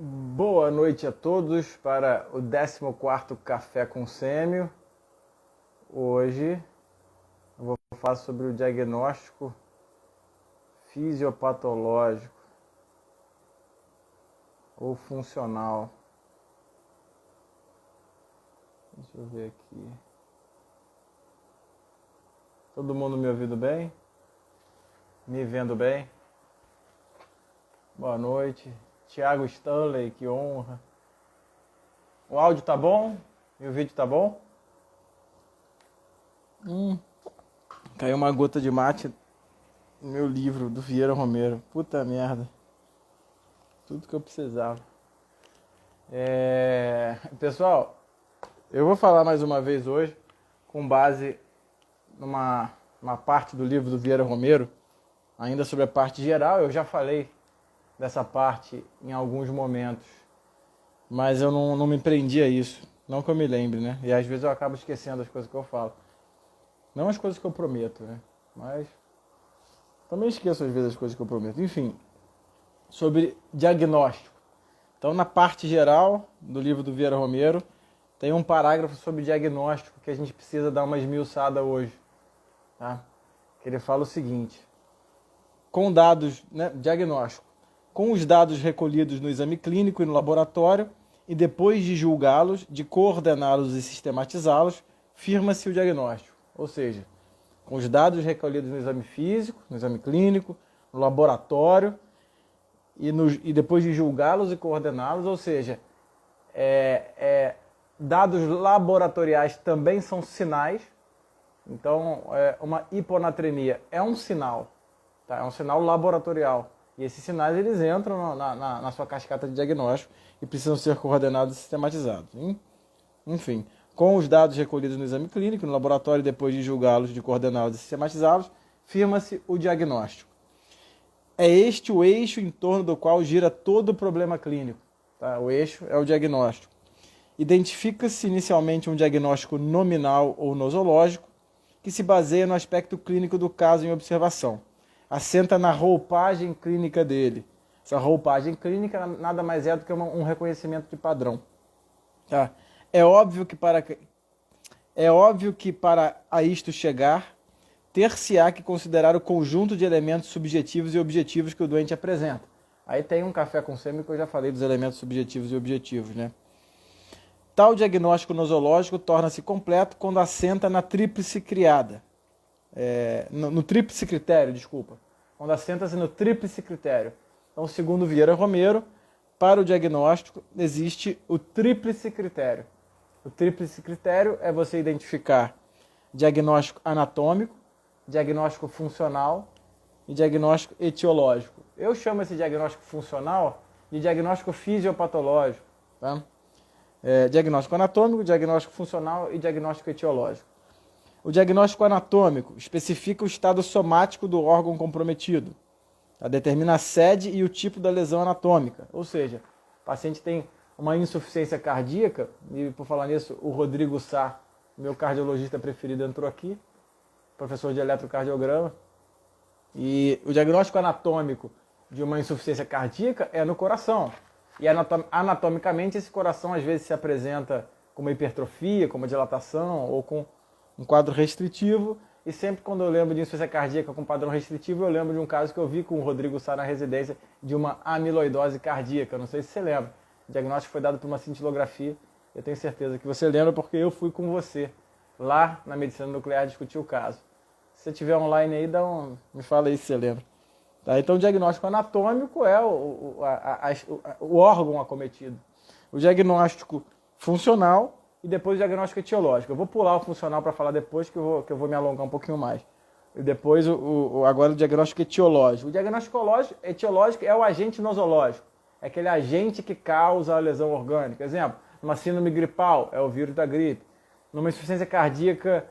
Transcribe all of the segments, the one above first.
Boa noite a todos para o 14º Café com Sêmio. Hoje eu vou falar sobre o diagnóstico fisiopatológico ou funcional. Deixa eu ver aqui. Todo mundo me ouvindo bem? Me vendo bem? Boa noite. Thiago Stanley, que honra. O áudio tá bom? E o vídeo tá bom? Caiu uma gota de mate no meu livro do Vieira Romero. Puta merda. Tudo que eu precisava. Pessoal, eu vou falar mais uma vez hoje com base numa parte do livro do Vieira Romero, ainda sobre a parte geral. Eu já falei dessa parte em alguns momentos, mas eu não me prendi a isso. Não que eu me lembre, né? E às vezes eu acabo esquecendo as coisas que eu falo. Não as coisas que eu prometo, né? Mas também esqueço às vezes as coisas que eu prometo. Enfim, sobre diagnóstico. Então, na parte geral do livro do Vieira Romero, tem um parágrafo sobre diagnóstico que a gente precisa dar uma esmiuçada hoje. Tá? Que ele fala o seguinte: com dados, né, diagnóstico, com os dados recolhidos no exame clínico e no laboratório, e depois de julgá-los, de coordená-los e sistematizá-los, firma-se o diagnóstico. Ou seja, com os dados recolhidos no exame físico, no exame clínico, no laboratório, e depois de julgá-los e coordená-los, ou seja, dados laboratoriais também são sinais. Então, uma hiponatremia é um sinal, tá? É um sinal laboratorial. E esses sinais eles entram na sua cascata de diagnóstico e precisam ser coordenados e sistematizados. Enfim, com os dados recolhidos no exame clínico, no laboratório, depois de julgá-los, de coordená-los e sistematizá-los, firma-se o diagnóstico. É este o eixo em torno do qual gira todo o problema clínico. Tá? O eixo é o diagnóstico. Identifica-se inicialmente um diagnóstico nominal ou nosológico, que se baseia no aspecto clínico do caso em observação. Assenta na roupagem clínica dele. Essa roupagem clínica nada mais é do que um reconhecimento de padrão. Tá? É óbvio que para a isto chegar, ter-se-á que considerar o conjunto de elementos subjetivos e objetivos que o doente apresenta. Aí tem um café com sêmio que eu já falei dos elementos subjetivos e objetivos, né? Tal diagnóstico nosológico torna-se completo quando assenta na tríplice criada. No tríplice critério, desculpa. Quando assenta-se no tríplice critério. Então, segundo Vieira Romero, para o diagnóstico existe o tríplice critério. O tríplice critério é você identificar diagnóstico anatômico, diagnóstico funcional e diagnóstico etiológico. Eu chamo esse diagnóstico funcional de diagnóstico fisiopatológico. Tá? Diagnóstico anatômico, diagnóstico funcional e diagnóstico etiológico. O diagnóstico anatômico especifica o estado somático do órgão comprometido. Determina a sede e o tipo da lesão anatômica. Ou seja, o paciente tem uma insuficiência cardíaca, e por falar nisso, o Rodrigo Sá, meu cardiologista preferido, entrou aqui, professor de eletrocardiograma. E o diagnóstico anatômico de uma insuficiência cardíaca é no coração. E anatomicamente esse coração às vezes se apresenta com uma hipertrofia, com uma dilatação ou com um quadro restritivo. E sempre quando eu lembro de insuficiência cardíaca com padrão restritivo, eu lembro de um caso que eu vi com o Rodrigo Sá na residência de uma amiloidose cardíaca. Não sei se você lembra. O diagnóstico foi dado por uma cintilografia. Eu tenho certeza que você lembra porque eu fui com você lá na medicina nuclear discutir o caso. Se você estiver online aí, me fala aí se você lembra. Tá? Então, o diagnóstico anatômico é o órgão acometido. O diagnóstico funcional e depois o diagnóstico etiológico. Eu vou pular o funcional para falar depois, que eu vou me alongar um pouquinho mais. E depois, agora o diagnóstico etiológico. O diagnóstico etiológico é o agente nosológico. É aquele agente que causa a lesão orgânica. Exemplo, numa síndrome gripal, é o vírus da gripe. Numa insuficiência cardíaca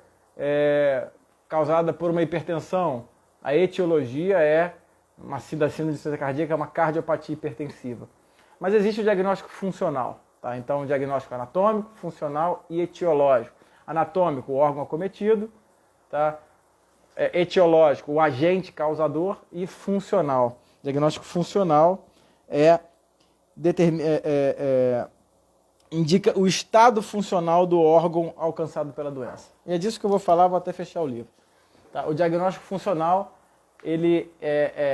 causada por uma hipertensão, a etiologia é uma síndrome de insuficiência cardíaca, é uma cardiopatia hipertensiva. Mas existe o diagnóstico funcional. Tá? Então, o diagnóstico anatômico, funcional e etiológico. Anatômico, o órgão acometido. Tá? Etiológico, o agente causador. E funcional. Diagnóstico funcional é indica o estado funcional do órgão alcançado pela doença. E é disso que eu vou falar, vou até fechar o livro. Tá? O diagnóstico funcional, ele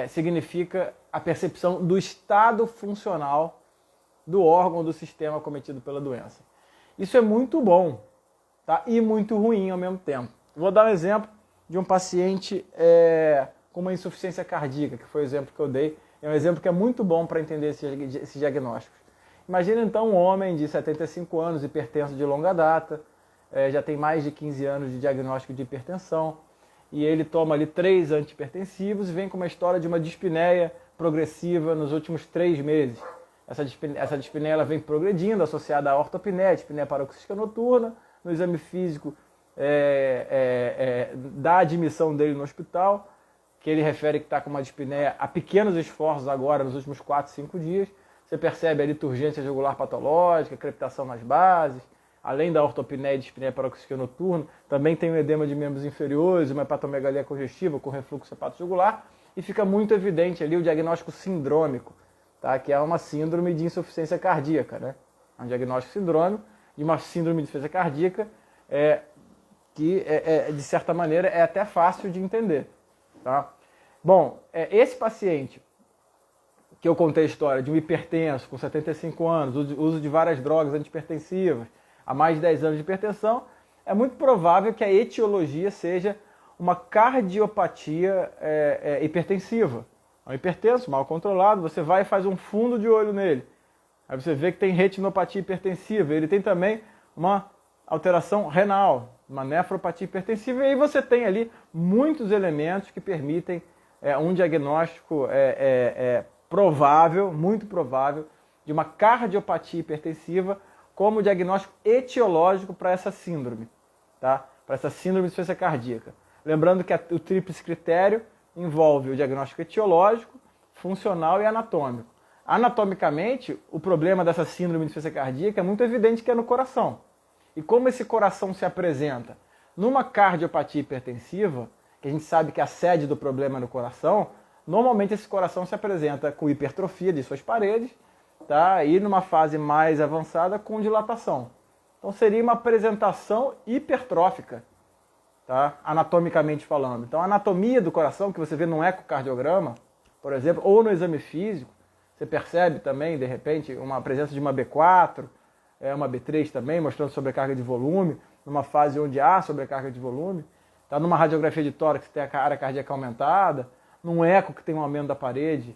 significa a percepção do estado funcional do órgão do sistema cometido pela doença. Isso é muito bom, tá? E muito ruim ao mesmo tempo. Vou dar um exemplo de um paciente com uma insuficiência cardíaca, que foi o exemplo que eu dei. É um exemplo que é muito bom para entender esses diagnósticos. Imagina então um homem de 75 anos, hipertenso de longa data, já tem mais de 15 anos de diagnóstico de hipertensão, e ele toma ali 3 antihipertensivos e vem com uma história de uma dispneia progressiva nos últimos 3 meses. Essa dispneia ela vem progredindo, associada à ortopneia, dispneia paroxística noturna. No exame físico da admissão dele no hospital, que ele refere que está com uma dispneia a pequenos esforços agora, nos últimos 4, 5 dias. Você percebe ali turgência jugular patológica, crepitação nas bases, além da ortopneia e dispneia paroxística noturna, também tem um edema de membros inferiores, uma hepatomegalia congestiva com refluxo hepatojugular, e fica muito evidente ali o diagnóstico sindrômico, tá? Que é uma síndrome de insuficiência cardíaca, né? É um diagnóstico sindrômico de uma síndrome de insuficiência cardíaca que, de certa maneira, é até fácil de entender. Tá? Bom, esse paciente que eu contei a história de um hipertenso com 75 anos, uso de várias drogas antihipertensivas, há mais de 10 anos de hipertensão, é muito provável que a etiologia seja uma cardiopatia hipertensiva. É um hipertenso mal controlado, você vai e faz um fundo de olho nele. Aí você vê que tem retinopatia hipertensiva, ele tem também uma alteração renal, uma nefropatia hipertensiva, e aí você tem ali muitos elementos que permitem um diagnóstico provável, muito provável, de uma cardiopatia hipertensiva como diagnóstico etiológico para essa síndrome, tá? Para essa síndrome de insuficiência cardíaca. Lembrando que o tríplice critério envolve o diagnóstico etiológico, funcional e anatômico. Anatomicamente, o problema dessa síndrome de insuficiência cardíaca é muito evidente que é no coração. E como esse coração se apresenta numa cardiopatia hipertensiva, que a gente sabe que a sede do problema é no coração, normalmente esse coração se apresenta com hipertrofia de suas paredes, tá? E numa fase mais avançada com dilatação. Então seria uma apresentação hipertrófica, tá? Anatomicamente falando. Então a anatomia do coração, que você vê num ecocardiograma, por exemplo, ou no exame físico, você percebe também, de repente, uma presença de uma B4, uma B3 também, mostrando sobrecarga de volume, numa fase onde há sobrecarga de volume. Tá? Numa radiografia de tórax que tem a área cardíaca aumentada, num eco que tem um aumento da parede,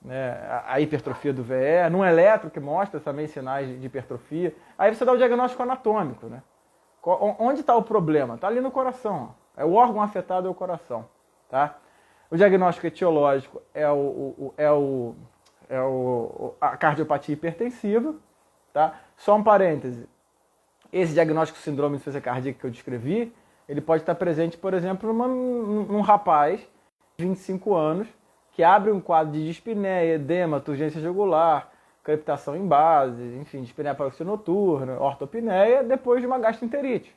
né, a hipertrofia do VE, num eletro que mostra também sinais de hipertrofia. Aí você dá o diagnóstico anatômico. Né? Onde está o problema? Está ali no coração. Ó. O órgão afetado é o coração. Tá? O diagnóstico etiológico a cardiopatia hipertensiva. Tá? Só um parêntese. Esse diagnóstico síndrome de insuficiência cardíaca que eu descrevi, ele pode estar presente, por exemplo, num rapaz de 25 anos que abre um quadro de dispneia, edema, turgência jugular, crepitação em base, enfim, dispneia paroxística noturna, ortopneia, depois de uma gastroenterite.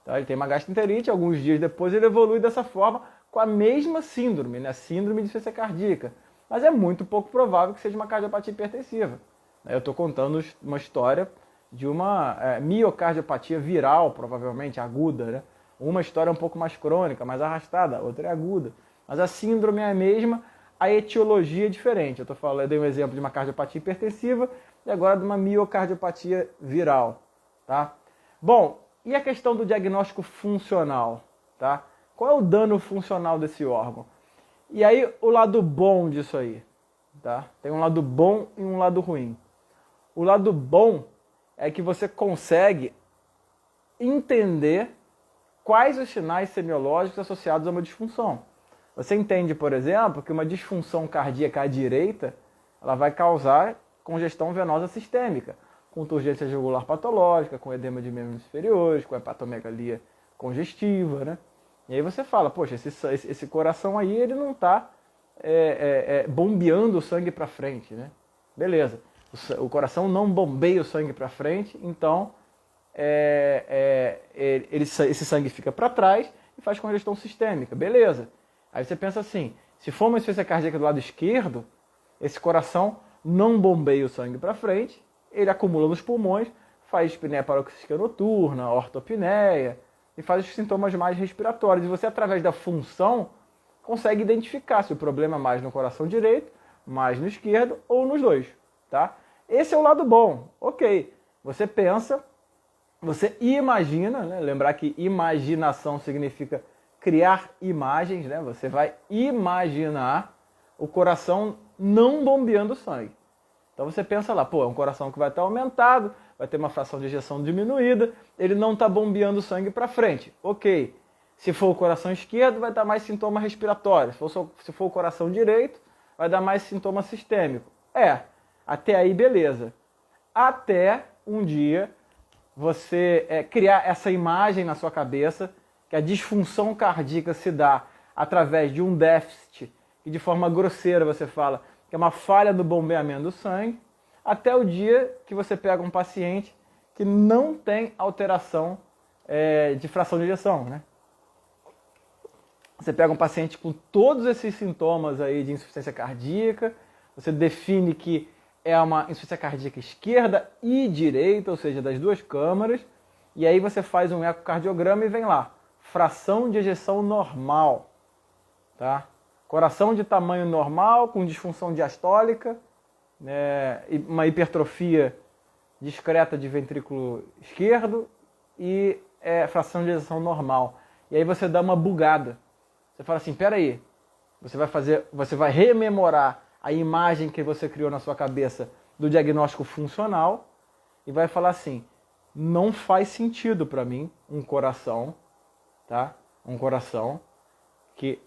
Tá? Ele tem uma gastroenterite, alguns dias depois ele evolui dessa forma com a mesma síndrome, né? Síndrome de insuficiência cardíaca. Mas é muito pouco provável que seja uma cardiopatia hipertensiva. Eu estou contando uma história de uma miocardiopatia viral, provavelmente aguda, né? Uma história um pouco mais crônica, mais arrastada, outra é aguda. Mas a síndrome é a mesma, a etiologia é diferente. Eu dei um exemplo de uma cardiopatia hipertensiva e agora de uma miocardiopatia viral. Tá? Bom, e a questão do diagnóstico funcional? Tá? Qual é o dano funcional desse órgão? E aí o lado bom disso aí? Tá? Tem um lado bom e um lado ruim. O lado bom é que você consegue entender quais os sinais semiológicos associados a uma disfunção. Você entende, por exemplo, que uma disfunção cardíaca à direita ela vai causar congestão venosa sistêmica, com turgência jugular patológica, com edema de membros inferiores, com hepatomegalia congestiva, né? E aí você fala, poxa, esse coração aí ele não está bombeando o sangue para frente, né? Beleza. O coração não bombeia o sangue para frente, então esse sangue fica para trás e faz congestão sistêmica. Beleza. Aí você pensa assim, se for uma insuficiência cardíaca do lado esquerdo, esse coração não bombeia o sangue para frente, ele acumula nos pulmões, faz dispneia paroxística noturna, ortopneia, e faz os sintomas mais respiratórios. E você, através da função, consegue identificar se o problema é mais no coração direito, mais no esquerdo ou nos dois, tá? Esse é o lado bom, ok. Você pensa, você imagina, né? Lembrar que imaginação significa criar imagens, né? Você vai imaginar o coração não bombeando sangue. Então você pensa lá, pô, é um coração que vai estar aumentado, vai ter uma fração de ejeção diminuída, ele não está bombeando sangue para frente. Ok. Se for o coração esquerdo, vai dar mais sintoma respiratório. Se for o coração direito, vai dar mais sintoma sistêmico. Até aí beleza. Até um dia você criar essa imagem na sua cabeça que a disfunção cardíaca se dá através de um déficit, e de forma grosseira você fala que é uma falha no bombeamento do sangue, até o dia que você pega um paciente que não tem alteração de fração de ejeção, né? Você pega um paciente com todos esses sintomas aí de insuficiência cardíaca, você define que é uma insuficiência cardíaca esquerda e direita, ou seja, das duas câmaras, e aí você faz um ecocardiograma e vem lá, fração de ejeção normal, tá? Coração de tamanho normal, com disfunção diastólica, uma hipertrofia discreta de ventrículo esquerdo e fração de ejeção normal. E aí você dá uma bugada. Você fala assim, peraí, você vai rememorar a imagem que você criou na sua cabeça do diagnóstico funcional e vai falar assim, não faz sentido para mim um coração, tá? Um coração que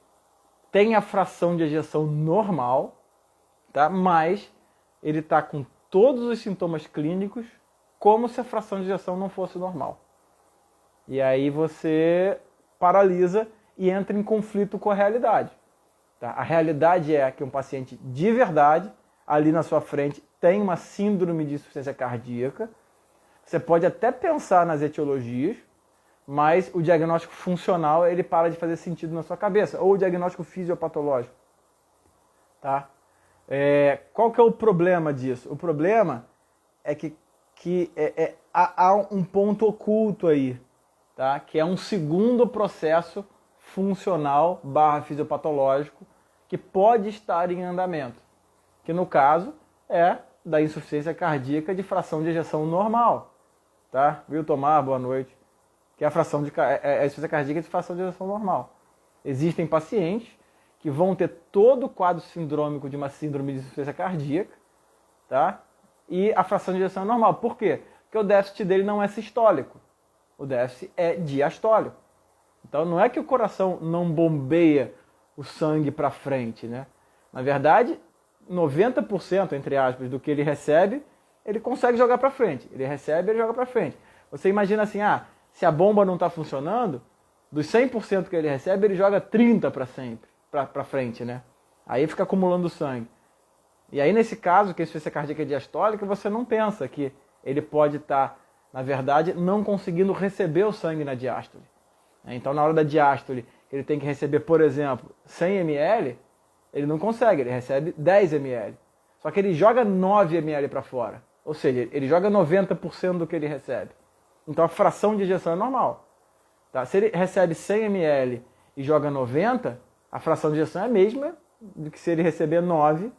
tem a fração de ejeção normal, tá? Mas ele está com todos os sintomas clínicos como se a fração de ejeção não fosse normal. E aí você paralisa e entra em conflito com a realidade. Tá? A realidade é que um paciente de verdade, ali na sua frente, tem uma síndrome de insuficiência cardíaca. Você pode até pensar nas etiologias, mas o diagnóstico funcional ele para de fazer sentido na sua cabeça, ou o diagnóstico fisiopatológico. Tá? Qual que é o problema disso? O problema é que há um ponto oculto aí, tá? Que é um segundo processo funcional / fisiopatológico que pode estar em andamento, que no caso é da insuficiência cardíaca de fração de ejeção normal. Tá? Viu, Tomar? Boa noite. Que é a fração de a insuficiência cardíaca de fração de ejeção normal. Existem pacientes que vão ter todo o quadro sindrômico de uma síndrome de insuficiência cardíaca, tá? E a fração de ejeção é normal. Por quê? Porque o déficit dele não é sistólico. O déficit é diastólico. Então não é que o coração não bombeia o sangue para frente, né? Na verdade, 90%, entre aspas, do que ele recebe, ele consegue jogar para frente. Ele recebe, ele joga para frente. Você imagina assim, se a bomba não está funcionando, dos 100% que ele recebe, ele joga 30% para frente, né? Aí fica acumulando sangue. E aí, nesse caso, que a insuficiência cardíaca é diastólica, você não pensa que ele pode estar, na verdade, não conseguindo receber o sangue na diástole. Então, na hora da diástole, ele tem que receber, por exemplo, 100 ml, ele não consegue, ele recebe 10 ml. Só que ele joga 9 ml para fora. Ou seja, ele joga 90% do que ele recebe. Então, a fração de ejeção é normal. Tá? Se ele recebe 100 ml e joga 90, a fração de ejeção é a mesma do que se ele receber 9,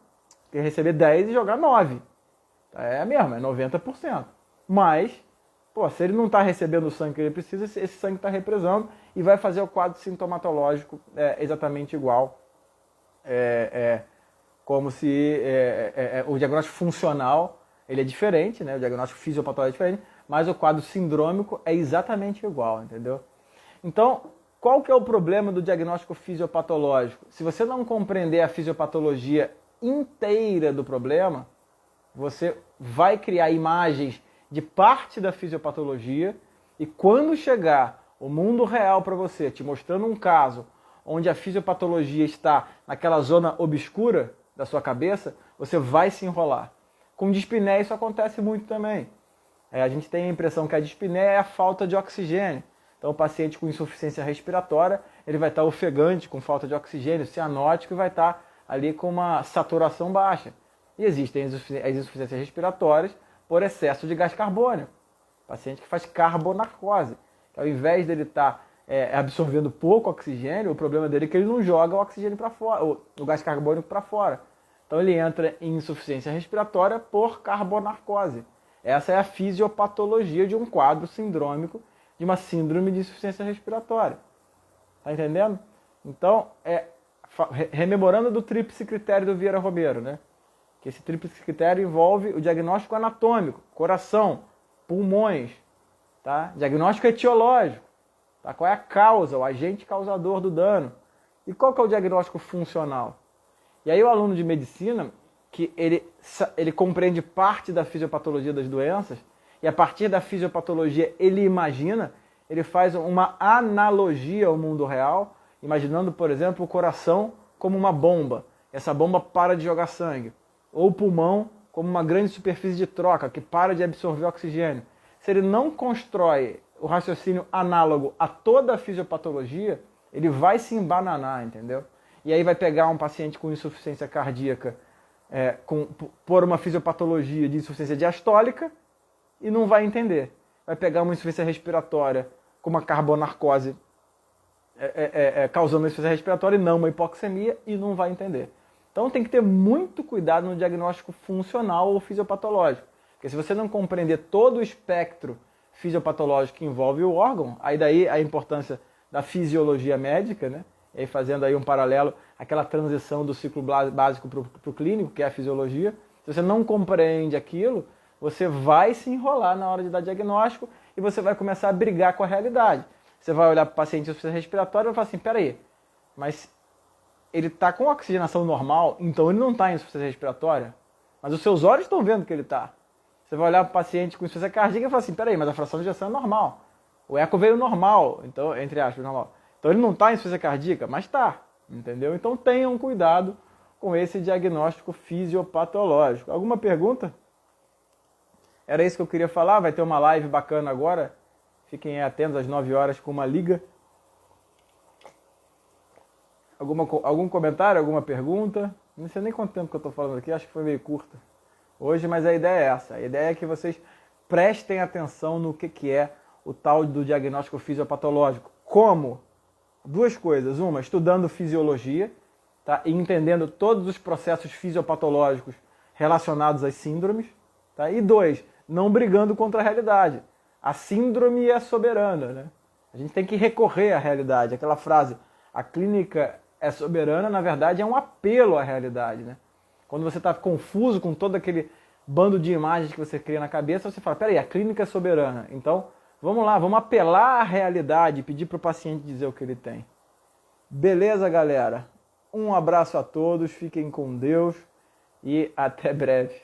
que ele receber 10 e jogar 9. É a mesma, é 90%. Mas, se ele não está recebendo o sangue que ele precisa, esse sangue está represando e vai fazer o quadro sintomatológico exatamente igual. Como se o diagnóstico funcional ele é diferente, né? O diagnóstico fisiopatológico é diferente, mas o quadro sindrômico é exatamente igual, entendeu? Então, qual que é o problema do diagnóstico fisiopatológico? Se você não compreender a fisiopatologia inteira do problema, você vai criar imagens de parte da fisiopatologia e quando chegar o mundo real para você, te mostrando um caso onde a fisiopatologia está naquela zona obscura da sua cabeça, você vai se enrolar. Com dispneia isso acontece muito também. A gente tem a impressão que a dispneia é a falta de oxigênio. Então o paciente com insuficiência respiratória, ele vai estar ofegante, com falta de oxigênio, cianótico e vai estar ali com uma saturação baixa. E existem as insuficiências respiratórias por excesso de gás carbônico. Paciente que faz carbonarcose, que ao invés dele estar absorvendo pouco oxigênio, o problema dele é que ele não joga o oxigênio para fora, o gás carbônico para fora. Então ele entra em insuficiência respiratória por carbonarcose. Essa é a fisiopatologia de um quadro sindrômico, de uma síndrome de insuficiência respiratória. Tá entendendo? Então, rememorando do tríplice critério do Vieira Romero, né? Que esse tríplice critério envolve o diagnóstico anatômico, coração, pulmões, tá? Diagnóstico etiológico, tá? Qual é a causa, o agente causador do dano. E qual que é o diagnóstico funcional? E aí o aluno de medicina, que ele compreende parte da fisiopatologia das doenças, e a partir da fisiopatologia ele imagina, ele faz uma analogia ao mundo real, imaginando, por exemplo, o coração como uma bomba. Essa bomba para de jogar sangue. Ou o pulmão como uma grande superfície de troca que para de absorver oxigênio. Se ele não constrói o raciocínio análogo a toda a fisiopatologia, ele vai se embananar, entendeu? E aí vai pegar um paciente com insuficiência cardíaca por uma fisiopatologia de insuficiência diastólica e não vai entender. Vai pegar uma insuficiência respiratória com uma carbonarcose causando uma insuficiência respiratória e não uma hipoxemia e não vai entender. Então tem que ter muito cuidado no diagnóstico funcional ou fisiopatológico. Porque se você não compreender todo o espectro fisiopatológico que envolve o órgão, aí daí a importância da fisiologia médica, né? E aí fazendo aí um paralelo, aquela transição do ciclo básico para o clínico, que é a fisiologia. Se você não compreende aquilo, você vai se enrolar na hora de dar diagnóstico e você vai começar a brigar com a realidade. Você vai olhar para o paciente em insuficiência respiratória e vai falar assim, peraí, mas ele está com oxigenação normal, então ele não está em insuficiência respiratória, mas os seus olhos estão vendo que ele está. Você vai olhar para o paciente com insuficiência cardíaca e falar assim, peraí, mas a fração de ejeção é normal. O eco veio normal, então, entre aspas, normal. Então ele não está em insuficiência cardíaca, mas está, entendeu? Então tenham cuidado com esse diagnóstico fisiopatológico. Alguma pergunta? Era isso que eu queria falar, vai ter uma live bacana agora. Fiquem atentos às 9 horas com uma liga. Algum comentário, alguma pergunta? Não sei nem quanto tempo que eu estou falando aqui, acho que foi meio curta hoje, mas a ideia é essa. A ideia é que vocês prestem atenção no que é o tal do diagnóstico fisiopatológico. Como? Duas coisas. Uma, estudando fisiologia, tá? E entendendo todos os processos fisiopatológicos relacionados às síndromes. Tá? E dois, não brigando contra a realidade. A síndrome é soberana, né? A gente tem que recorrer à realidade. Aquela frase, a clínica é soberana, na verdade é um apelo à realidade, né? Quando você está confuso com todo aquele bando de imagens que você cria na cabeça, você fala, peraí, a clínica é soberana. Então, vamos lá, vamos apelar à realidade e pedir para o paciente dizer o que ele tem. Beleza, galera? Um abraço a todos, fiquem com Deus e até breve.